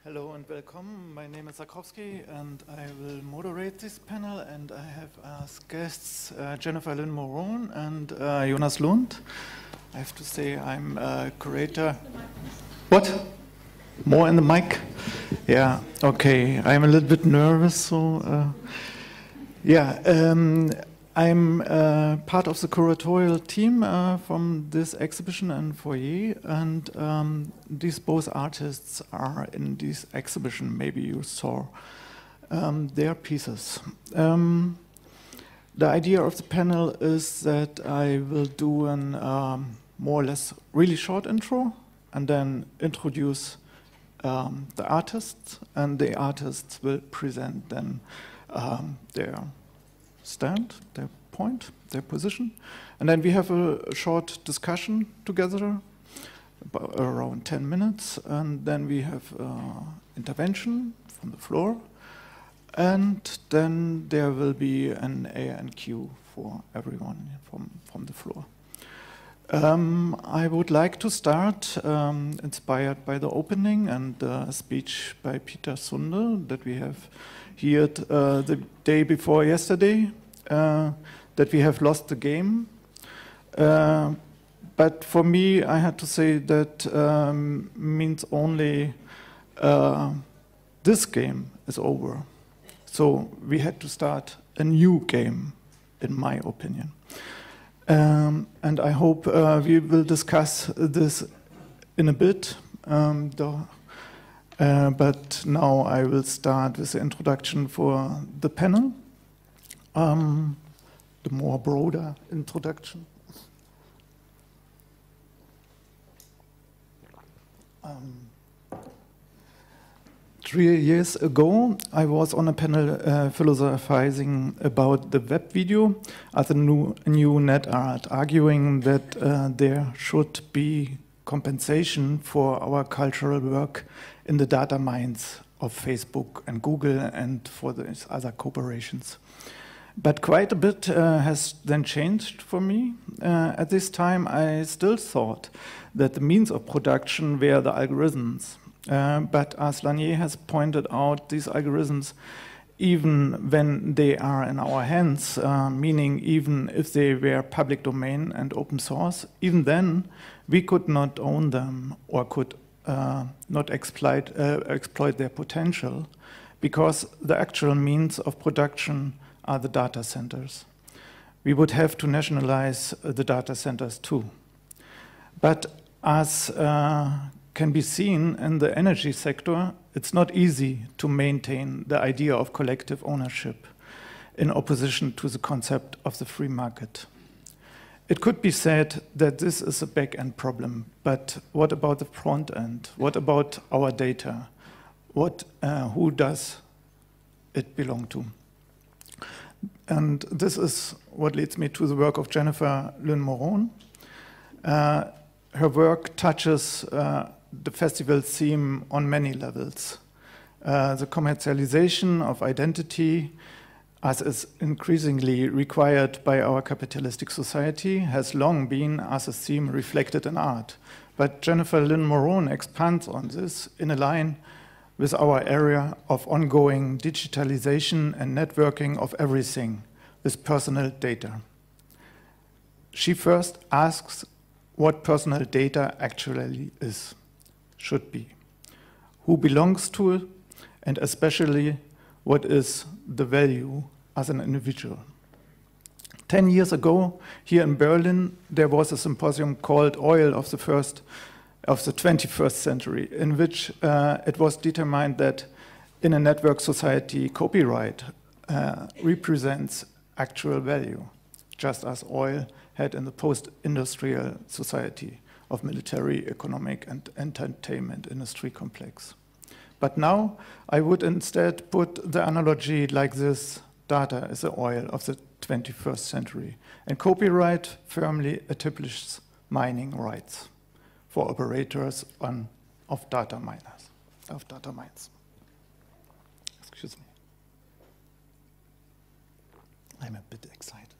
Hello and welcome. My name is Sakrowski and I will moderate this panel, and I have as guests Jennifer Lyn Morone and Jonas Lund. I have to say I'm a curator. What? More in the mic? Yeah, okay. I'm a little bit nervous, so I'm part of the curatorial team from this exhibition and foyer, and these both artists are in this exhibition. Maybe you saw their pieces. The idea of the panel is that I will do an more or less really short intro and then introduce the artists, and the artists will present then their stand, their point, their position. And then we have a short discussion together, about around 10 minutes. And then we have intervention from the floor. And then there will be an A&Q for everyone from the floor. I would like to start, inspired by the opening and the speech by Peter Sunde that we have heard the day before yesterday, that we have lost the game. But for me, I had to say that means only this game is over. So we had to start a new game, in my opinion. And I hope we will discuss this in a bit. But now I will start with the introduction for the panel, the more broader introduction. 3 years ago, I was on a panel philosophizing about the web video as a new net art, arguing that there should be compensation for our cultural work in the data mines of Facebook and Google and for these other corporations. But quite a bit has then changed for me. At this time, I still thought that the means of production were the algorithms. But as Lanier has pointed out, these algorithms, even when they are in our hands, meaning even if they were public domain and open source, even then we could not own them or could not exploit their potential, because the actual means of production are the data centers. We would have to nationalize the data centers too. But as can be seen in the energy sector, it's not easy to maintain the idea of collective ownership in opposition to the concept of the free market. It could be said that this is a back-end problem, but what about the front end? What about our data? Who does it belong to? And this is what leads me to the work of Jennifer Lyn Morone. Her work touches the festival theme on many levels. The commercialization of identity, as is increasingly required by our capitalistic society, has long been as a theme reflected in art. But Jennifer Lyn Morone expands on this in a line with our area of ongoing digitalization and networking of everything with personal data. She first asks what personal data actually should be, who belongs to it, and especially what is the value as an individual. 10 years ago, here in Berlin, there was a symposium called Oil of the 21st Century, in which it was determined that in a network society, copyright represents actual value, just as oil had in the post-industrial society of military, economic, and entertainment industry complex. But now, I would instead put the analogy like this: data is the oil of the 21st century, and copyright firmly establishes mining rights for operators of data mines. Excuse me. I'm a bit excited.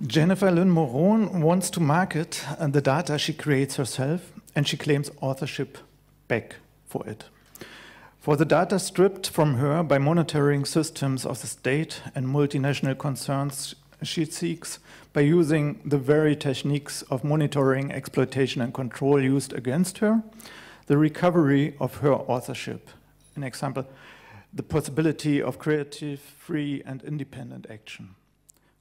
Jennifer Lyn Morone wants to market the data she creates herself, and she claims authorship back for it. For the data stripped from her by monitoring systems of the state and multinational concerns she seeks, by using the very techniques of monitoring, exploitation, and control used against her, the recovery of her authorship. An example, the possibility of creative, free, and independent action.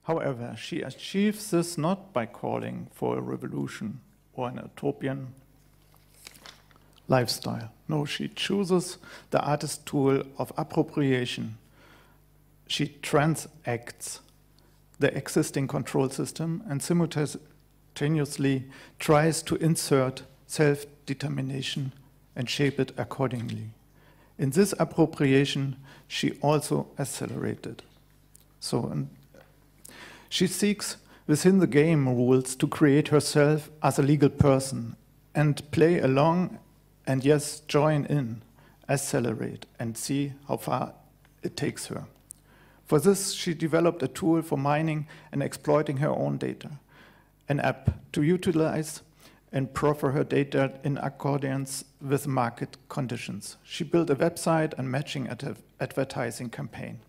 However, she achieves this not by calling for a revolution or an utopian lifestyle. No, she chooses the artist tool of appropriation. She transacts the existing control system and simultaneously tries to insert self-determination and shape it accordingly. In this appropriation, she also accelerated. She seeks within the game rules to create herself as a legal person and play along and yes, join in, accelerate, and see how far it takes her. For this, she developed a tool for mining and exploiting her own data, an app to utilize and proffer her data in accordance with market conditions. She built a website and matching advertising campaign.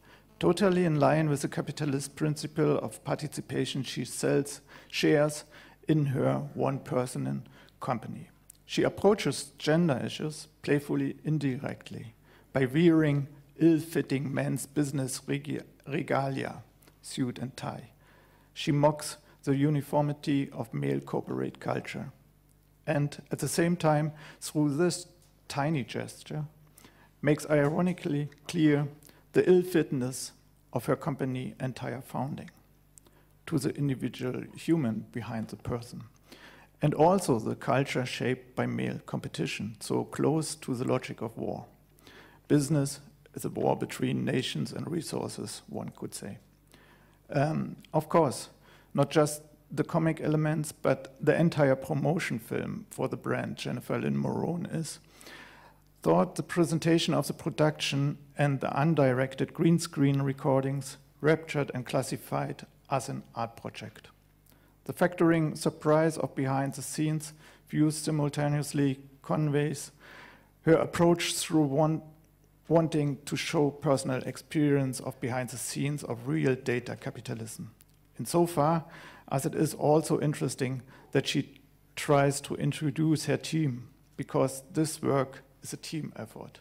Totally in line with the capitalist principle of participation, she sells shares in her one-person company. She approaches gender issues playfully, indirectly, by wearing ill-fitting men's business regalia, suit and tie. She mocks the uniformity of male corporate culture. And at the same time, through this tiny gesture, makes ironically clear the ill-fitness of her company's entire founding to the individual human behind the person. And also the culture shaped by male competition, so close to the logic of war. Business is a war between nations and resources, one could say. Of course, not just the comic elements, but the entire promotion film for the brand Jennifer Lyn Morone is, thought the presentation of the production and the undirected green screen recordings raptured and classified as an art project. The factoring surprise of behind the scenes views simultaneously conveys her approach through wanting to show personal experience of behind the scenes of real data capitalism. Insofar as it is also interesting that she tries to introduce her team, because this work is a team effort.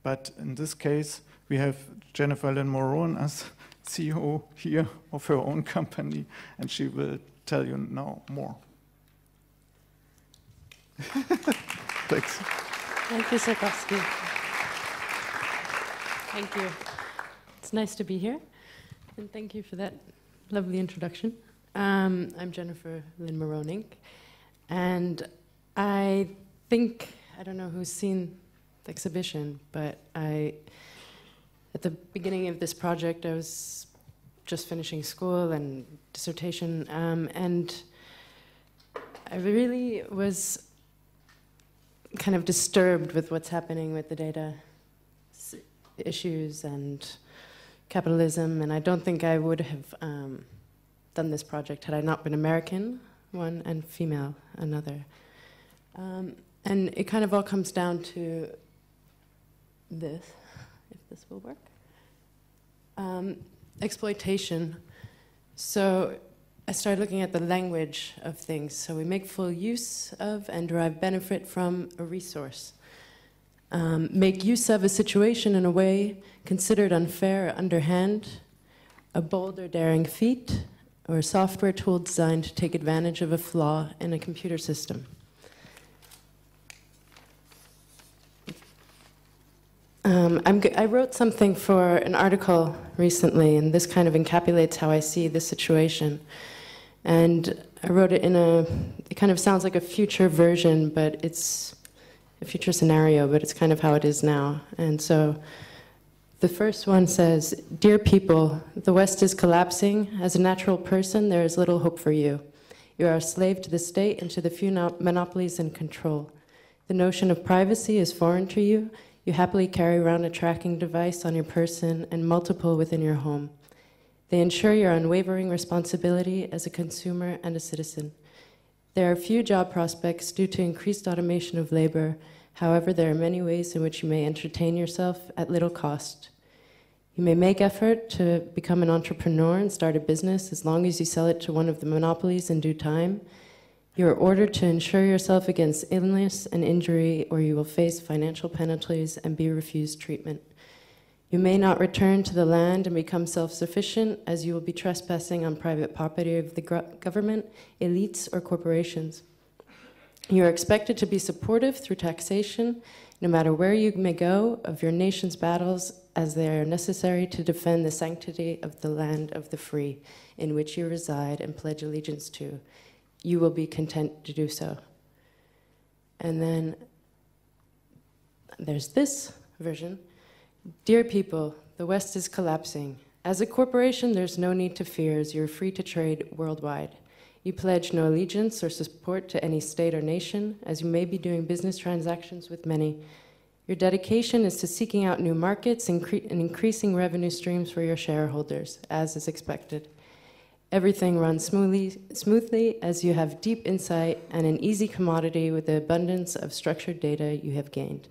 But in this case, we have Jennifer Lyn Morone as CEO here of her own company, and she will tell you now more. Thanks. Thank you, Sakrowski. Thank you. It's nice to be here, and thank you for that lovely introduction. I'm Jennifer Lyn Morone, and I think, I don't know who's seen the exhibition, but at the beginning of this project, I was just finishing school and dissertation, and I really was kind of disturbed with what's happening with the data issues and capitalism, and I don't think I would have done this project had I not been American, one, and female, another. And it kind of all comes down to this, if this will work. Exploitation. So I started looking at the language of things. So we make full use of and derive benefit from a resource. Make use of a situation in a way considered unfair or underhand, a bold or daring feat, or a software tool designed to take advantage of a flaw in a computer system. I wrote something for an article recently, and this kind of encapsulates how I see this situation. And I wrote it it kind of sounds like a future version, but it's a future scenario, but it's kind of how it is now. And so the first one says, "Dear people, the West is collapsing. As a natural person, there is little hope for you. You are a slave to the state and to the few monopolies and control. The notion of privacy is foreign to you. You happily carry around a tracking device on your person and multiple within your home. They ensure your unwavering responsibility as a consumer and a citizen. There are few job prospects due to increased automation of labor. However, there are many ways in which you may entertain yourself at little cost. You may make effort to become an entrepreneur and start a business as long as you sell it to one of the monopolies in due time. You are ordered to insure yourself against illness and injury, or you will face financial penalties and be refused treatment. You may not return to the land and become self-sufficient, as you will be trespassing on private property of the government, elites, or corporations. You are expected to be supportive through taxation, no matter where you may go, of your nation's battles, as they are necessary to defend the sanctity of the land of the free, in which you reside and pledge allegiance to. You will be content to do so. And then there's this version. Dear people, the West is collapsing. As a corporation, there's no need to fear, as you're free to trade worldwide. You pledge no allegiance or support to any state or nation, as you may be doing business transactions with many. Your dedication is to seeking out new markets and increasing revenue streams for your shareholders, as is expected. Everything runs smoothly as you have deep insight and an easy commodity with the abundance of structured data you have gained.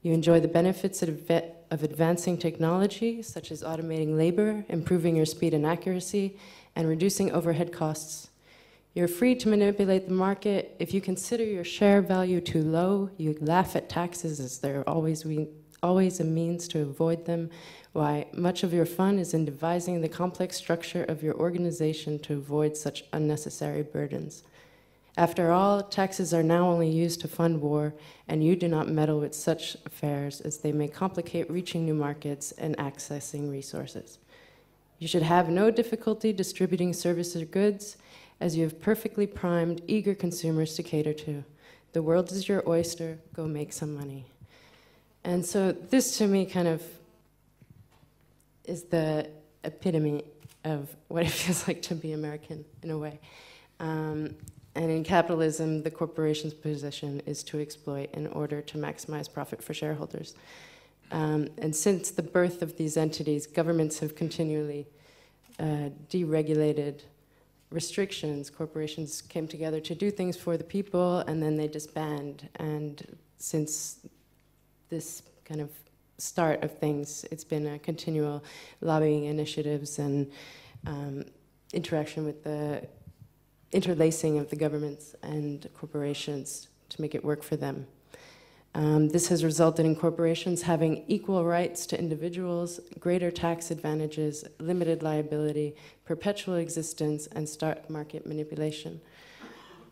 You enjoy the benefits of advancing technology, such as automating labor, improving your speed and accuracy, and reducing overhead costs. You're free to manipulate the market. If you consider your share value too low, you laugh at taxes, as there are always a means to avoid them. Why, much of your fun is in devising the complex structure of your organization to avoid such unnecessary burdens. After all, taxes are now only used to fund war, and you do not meddle with such affairs, as they may complicate reaching new markets and accessing resources. You should have no difficulty distributing services or goods, as you have perfectly primed, eager consumers to cater to. The world is your oyster, go make some money. And so this, to me, kind of is the epitome of what it feels like to be American, in a way. And in capitalism, the corporation's position is to exploit in order to maximize profit for shareholders. And since the birth of these entities, governments have continually deregulated restrictions. Corporations came together to do things for the people, and then they disband. And since this kind of start of things, it's been a continual lobbying initiatives and interaction with the interlacing of the governments and corporations to make it work for them. This has resulted in corporations having equal rights to individuals, greater tax advantages, limited liability, perpetual existence, and stock market manipulation.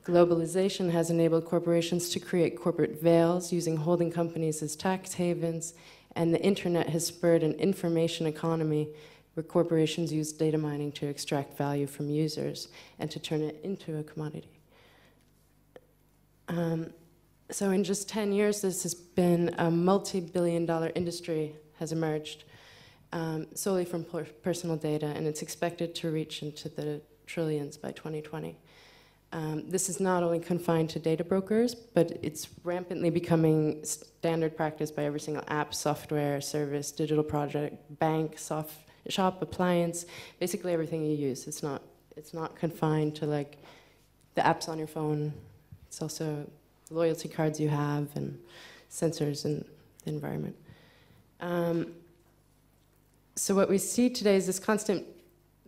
Globalization has enabled corporations to create corporate veils using holding companies as tax havens, and the internet has spurred an information economy where corporations use data mining to extract value from users and to turn it into a commodity. So in just 10 years, this has been a multi-billion-dollar industry has emerged solely from personal data, and it's expected to reach into the trillions by 2020. This is not only confined to data brokers, but it's rampantly becoming standard practice by every single app, software, service, digital project, bank, shop, appliance, basically everything you use. It's not confined to like the apps on your phone. It's also loyalty cards you have and sensors in the environment. So what we see today is this constant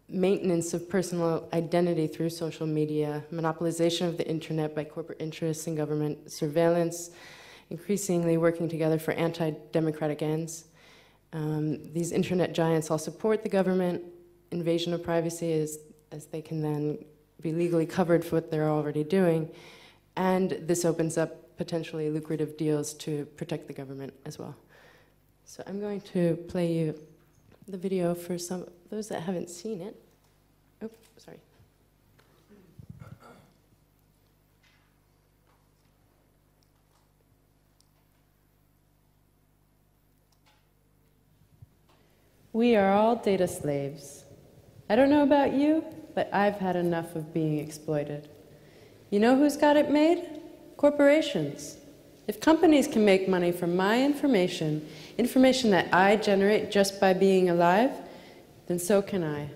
maintenance of personal identity through social media, monopolization of the internet by corporate interests and government, surveillance, increasingly working together for anti-democratic ends. These internet giants all support the government, invasion of privacy as they can then be legally covered for what they're already doing, and this opens up potentially lucrative deals to protect the government as well. So I'm going to play you the video for some those that haven't seen it. Oh, sorry. We are all data slaves. I don't know about you, but I've had enough of being exploited. You know who's got it made? Corporations. If companies can make money from my information that I generate just by being alive, then so can I.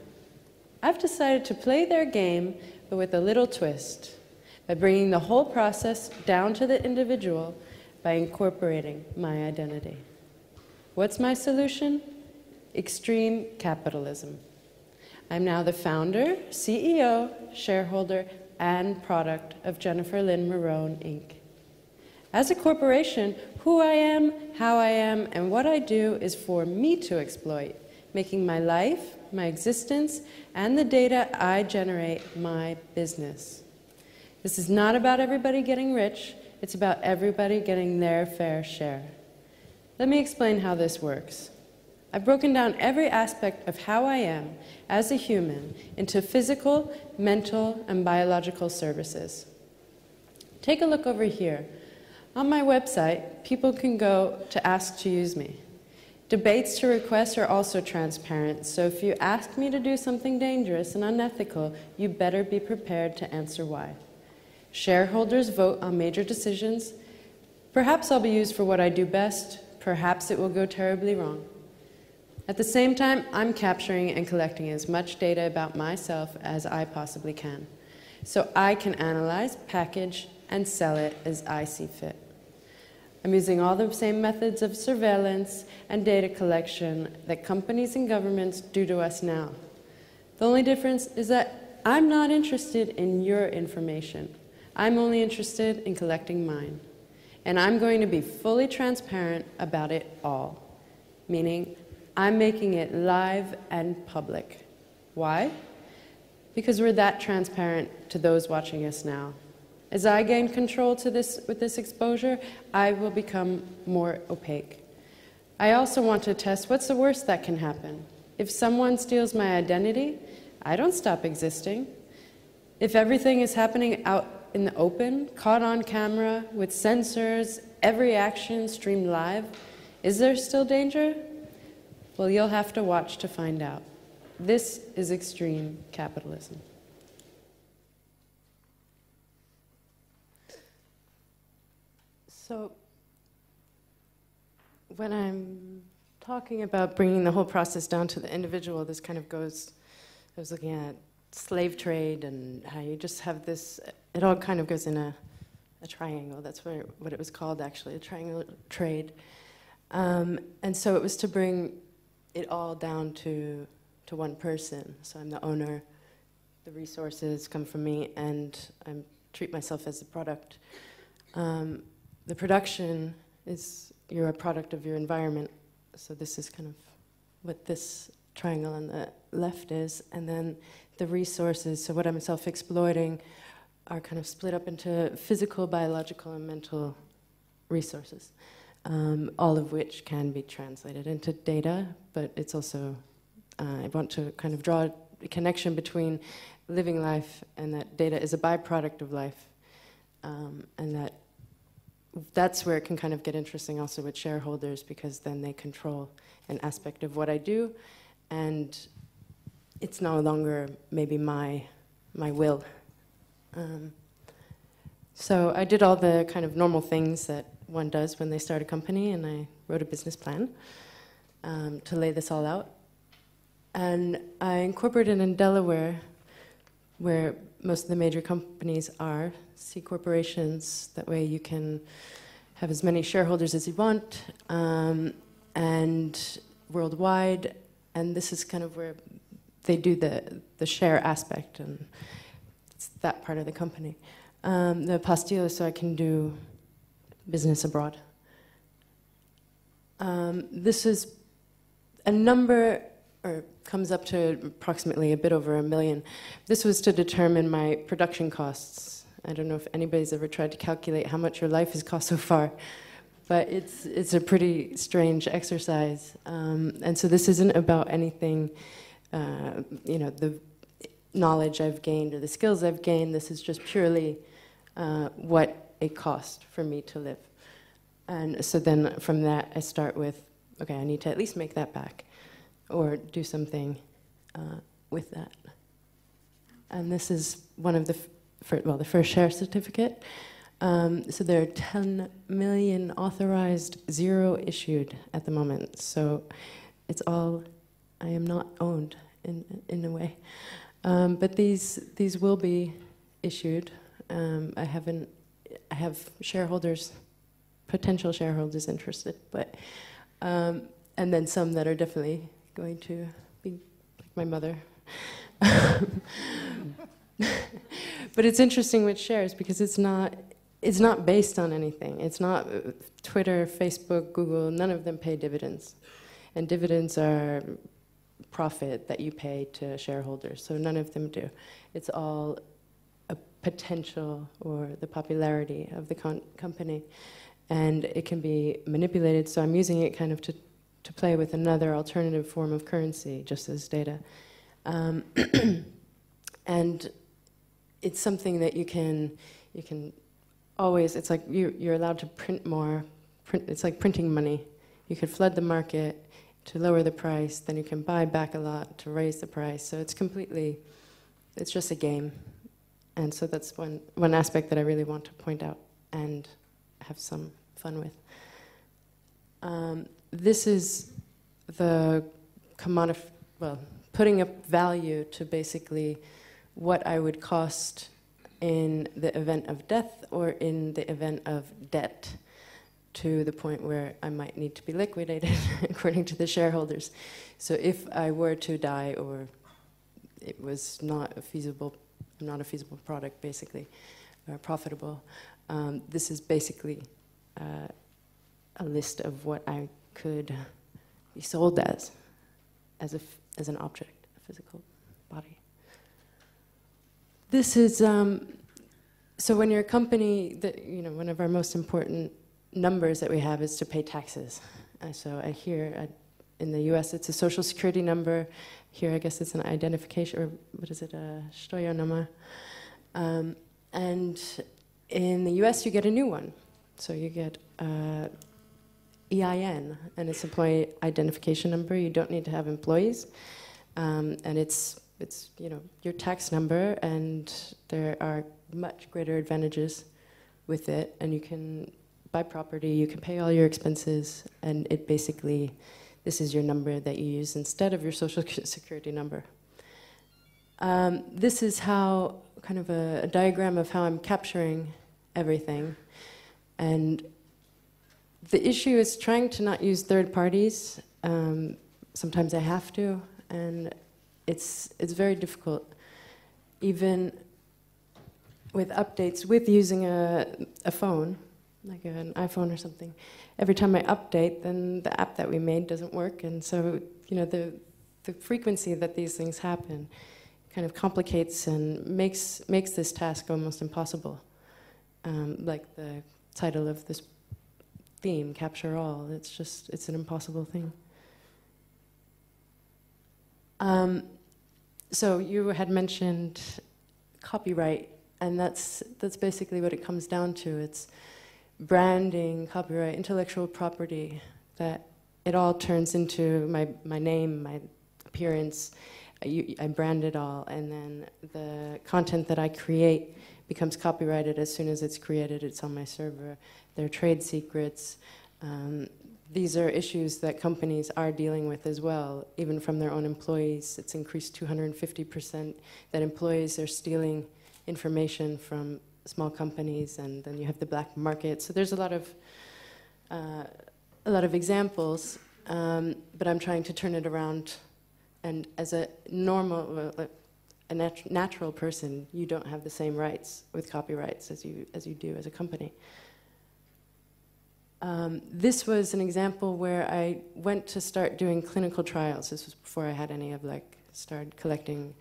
I've decided to play their game, but with a little twist. By bringing the whole process down to the individual, by incorporating my identity. What's my solution? Extreme capitalism. I'm now the founder, CEO, shareholder, and product of Jennifer Lyn Morone, Inc. As a corporation, who I am, how I am, and what I do is for me to exploit, making my life, my existence, and the data I generate my business. This is not about everybody getting rich, it's about everybody getting their fair share. Let me explain how this works. I've broken down every aspect of how I am as a human into physical, mental, and biological services. Take a look over here. On my website, people can go to ask to use me. Debates to requests are also transparent, so if you ask me to do something dangerous and unethical, you better be prepared to answer why. Shareholders vote on major decisions. Perhaps I'll be used for what I do best, perhaps it will go terribly wrong. At the same time, I'm capturing and collecting as much data about myself as I possibly can, so I can analyze, package, and sell it as I see fit. I'm using all the same methods of surveillance and data collection that companies and governments do to us now. The only difference is that I'm not interested in your information. I'm only interested in collecting mine. And I'm going to be fully transparent about it all, meaning I'm making it live and public. Why? Because we're that transparent to those watching us now. As I gain control with this exposure, I will become more opaque. I also want to test what's the worst that can happen. If someone steals my identity, I don't stop existing. If everything is happening out in the open, caught on camera, with sensors, every action streamed live, is there still danger? Well, you'll have to watch to find out. This is extreme capitalism. So, when I'm talking about bringing the whole process down to the individual, this kind of goes, I was looking at slave trade and how you just have this, it all kind of goes in a triangle. That's what it was called, actually, a triangle trade. And so it was to bring it all down to one person. So I'm the owner, the resources come from me, and I treat myself as a product. The production is, you're a product of your environment. So this is kind of what this triangle on the left is. And then the resources, so what I'm self-exploiting, are kind of split up into physical, biological, and mental resources, all of which can be translated into data, but it's also, I want to kind of draw a connection between living life and that data is a byproduct of life, and that's where it can kind of get interesting also with shareholders, because then they control an aspect of what I do, and it's no longer maybe my will. So I did all the kind of normal things that one does when they start a company, and I wrote a business plan to lay this all out. And I incorporated in Delaware, where most of the major companies are, C corporations. That way you can have as many shareholders as you want, and worldwide. And this is kind of where they do the share aspect, and it's that part of the company. The apostille is so I can do business abroad. This is a number, or comes up to approximately a bit over $1 million. This was to determine my production costs. I don't know if anybody's ever tried to calculate how much your life has cost so far, but it's a pretty strange exercise. And so this isn't about anything, the knowledge I've gained or the skills I've gained. This is just purely what it cost for me to live. And so then from that, I start with, okay, I need to at least make that back, or do something with that. And this is one of the first share certificate. So there are 10 million authorized, 0 issued at the moment. So it's all, I am not owned in a way. But these will be issued. I have shareholders potential shareholders interested, but and then some that are definitely going to be like my mother. But it's interesting with shares because it's not based on anything. It's not Twitter, Facebook, Google. None of them pay dividends, and dividends are profit that you pay to shareholders. So none of them do. It's all a potential or the popularity of the company, and it can be manipulated. So I'm using it kind of to play with another alternative form of currency, just as data. And it's something that you can always, it's like you're allowed to print more. It's like printing money. You could flood the market to lower the price, then you can buy back a lot to raise the price. So it's just a game. And so that's one aspect that I really want to point out and have some fun with. This is the putting a value to basically what I would cost in the event of death or in the event of debt, to the point where I might need to be liquidated according to the shareholders. So if I were to die, or it was not a feasible product, basically, or profitable, this is basically a list of what I could be sold as an object, a physical body. This is so when you're a company, one of our most important numbers that we have is to pay taxes. So in the US, it's a social security number. Here, I guess it's an identification, or what is it, a Steuernummer. And in the US, you get a new one. So you get EIN, and it's employee identification number. You don't need to have employees. And it's your tax number, and there are much greater advantages with it, and you can buy property, you can pay all your expenses, and it basically, this is your number that you use instead of your social security number. This is how, kind of a diagram of how I'm capturing everything. And the issue is trying to not use third parties. Sometimes I have to, and it's very difficult. Even with updates, with using a phone, like an iPhone or something, every time I update, then the app that we made doesn't work, and so the frequency that these things happen kind of complicates and makes this task almost impossible. Like the title of this theme, Capture All, it's an impossible thing. So you had mentioned copyright, and that's basically what it comes down to. It's branding, copyright, intellectual property, that it all turns into my name, my appearance. I brand it all, and then the content that I create becomes copyrighted as soon as it's created. It's on my server. There are trade secrets. These are issues that companies are dealing with as well, even from their own employees. It's increased 250% that employees are stealing information from small companies, and then you have the black market. So there's a lot of examples, but I'm trying to turn it around. And as a normal, natural person, you don't have the same rights with copyrights as you do as a company. This was an example where I went to start doing clinical trials. This was before I had any of started collecting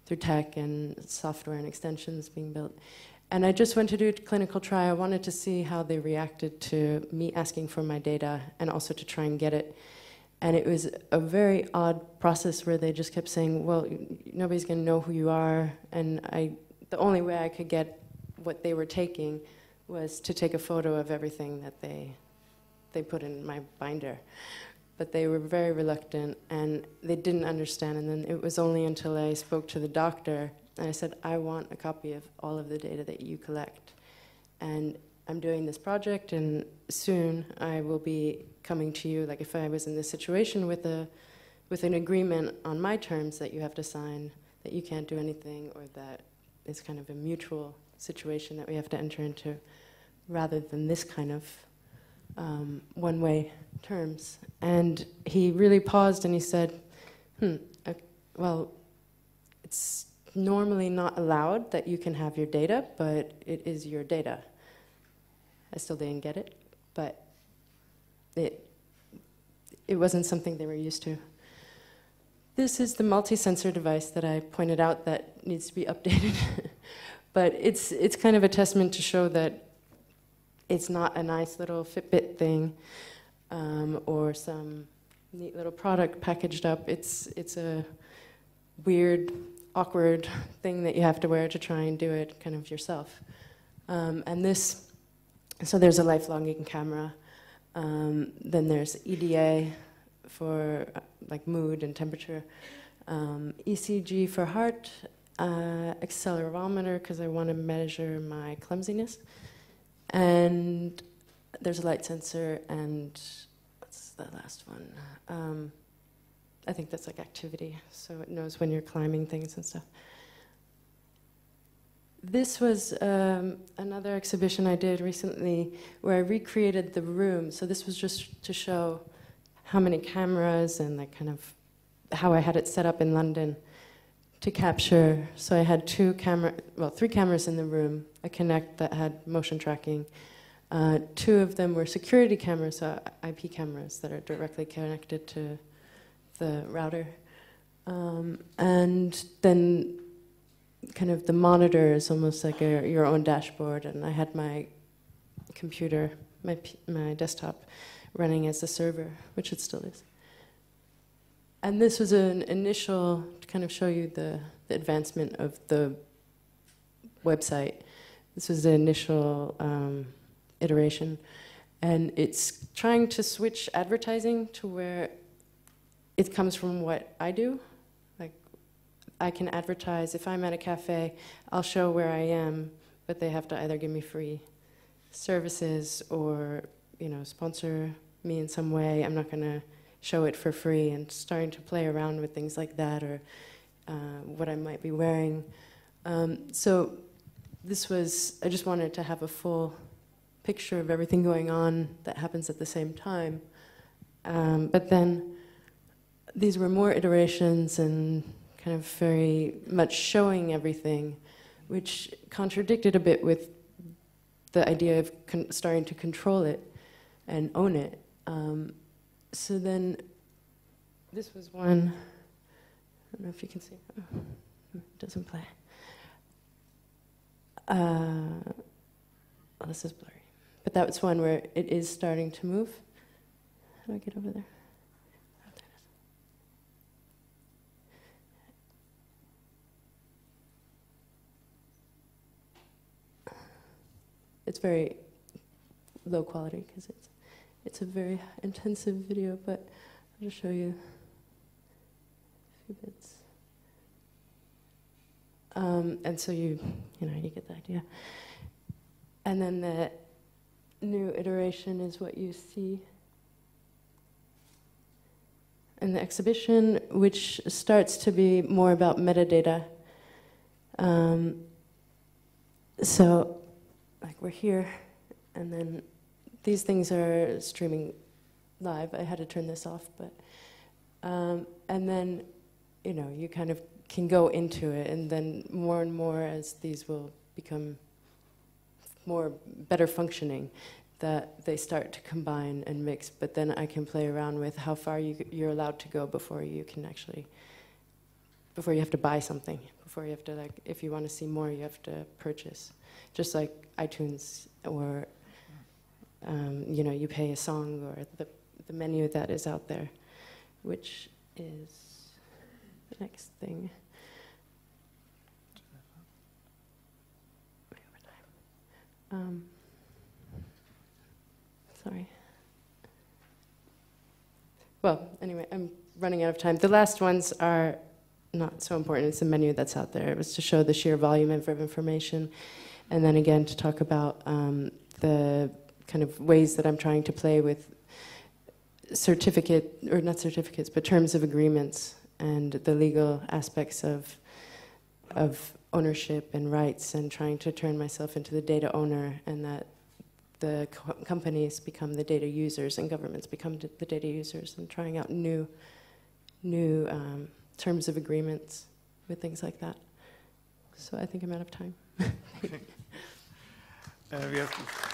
through tech and software and extensions being built. And I just went to do a clinical trial. I wanted to see how they reacted to me asking for my data, and also to try and get it. And it was a very odd process where they just kept saying, well, nobody's going to know who you are. And the only way I could get what they were taking was to take a photo of everything that they put in my binder. But they were very reluctant, and they didn't understand. And then it was only until I spoke to the doctor, and I said, I want a copy of all of the data that you collect. And I'm doing this project, and soon I will be coming to you, like if I was in this situation with an agreement on my terms that you have to sign, that you can't do anything, or that it's kind of a mutual situation that we have to enter into, rather than this kind of one-way terms. And he really paused and he said, well, it's normally not allowed that you can have your data, but it is your data. I still didn't get it, but it wasn't something they were used to. This is the multi-sensor device that I pointed out that needs to be updated. But it's kind of a testament to show that it's not a nice little Fitbit thing or some neat little product packaged up. It's a weird, awkward thing that you have to wear to try and do it kind of yourself. So there's a lifelonging camera. Then there's EDA for like mood and temperature. ECG for heart. Accelerometer because I want to measure my clumsiness. And there's a light sensor, and what's the last one? I think that's like activity, so it knows when you're climbing things and stuff. This was another exhibition I did recently where I recreated the room. So this was just to show how many cameras and like kind of how I had it set up in London to capture. So I had three cameras in the room, a Kinect that had motion tracking. Two of them were security cameras, so IP cameras that are directly connected to the router. And then kind of the monitor is almost like your own dashboard, and I had my computer, my desktop, running as the server, which it still is. And this was an initial, to kind of show you the advancement of the website. This was the initial iteration. And it's trying to switch advertising to where it comes from what I do. Like, I can advertise, if I'm at a cafe, I'll show where I am, but they have to either give me free services or, sponsor me in some way. I'm not gonna show it for free, and starting to play around with things like that, or what I might be wearing. So this was, I just wanted to have a full picture of everything going on that happens at the same time. But then these were more iterations and kind of very much showing everything, which contradicted a bit with the idea of starting to control it and own it. So then, this was one, I don't know if you can see, it doesn't play. Well, this is blurry. But that was one where it is starting to move. How do I get over there? Oh, there it is. It's very low quality because it's a very intensive video, but I'll just show you a few bits. And so you get the idea. And then the new iteration is what you see in the exhibition, which starts to be more about metadata. So, like, we're here, and then these things are streaming live. I had to turn this off, but and then you kind of can go into it, and then more and more as these will become better functioning, that they start to combine and mix. But then I can play around with how far you're allowed to go before you have to buy something, before you have to, like, if you want to see more, you have to purchase, just like iTunes, or you pay a song, or the menu that is out there, which is the next thing. Sorry. Well, anyway, I'm running out of time. The last ones are not so important. It's the menu that's out there. It was to show the sheer volume of information, and then again to talk about the kind of ways that I'm trying to play with not certificates, but terms of agreements and the legal aspects of ownership and rights, and trying to turn myself into the data owner, and that the companies become the data users and governments become the data users, and trying out new terms of agreements with things like that. So I think I'm out of time. We have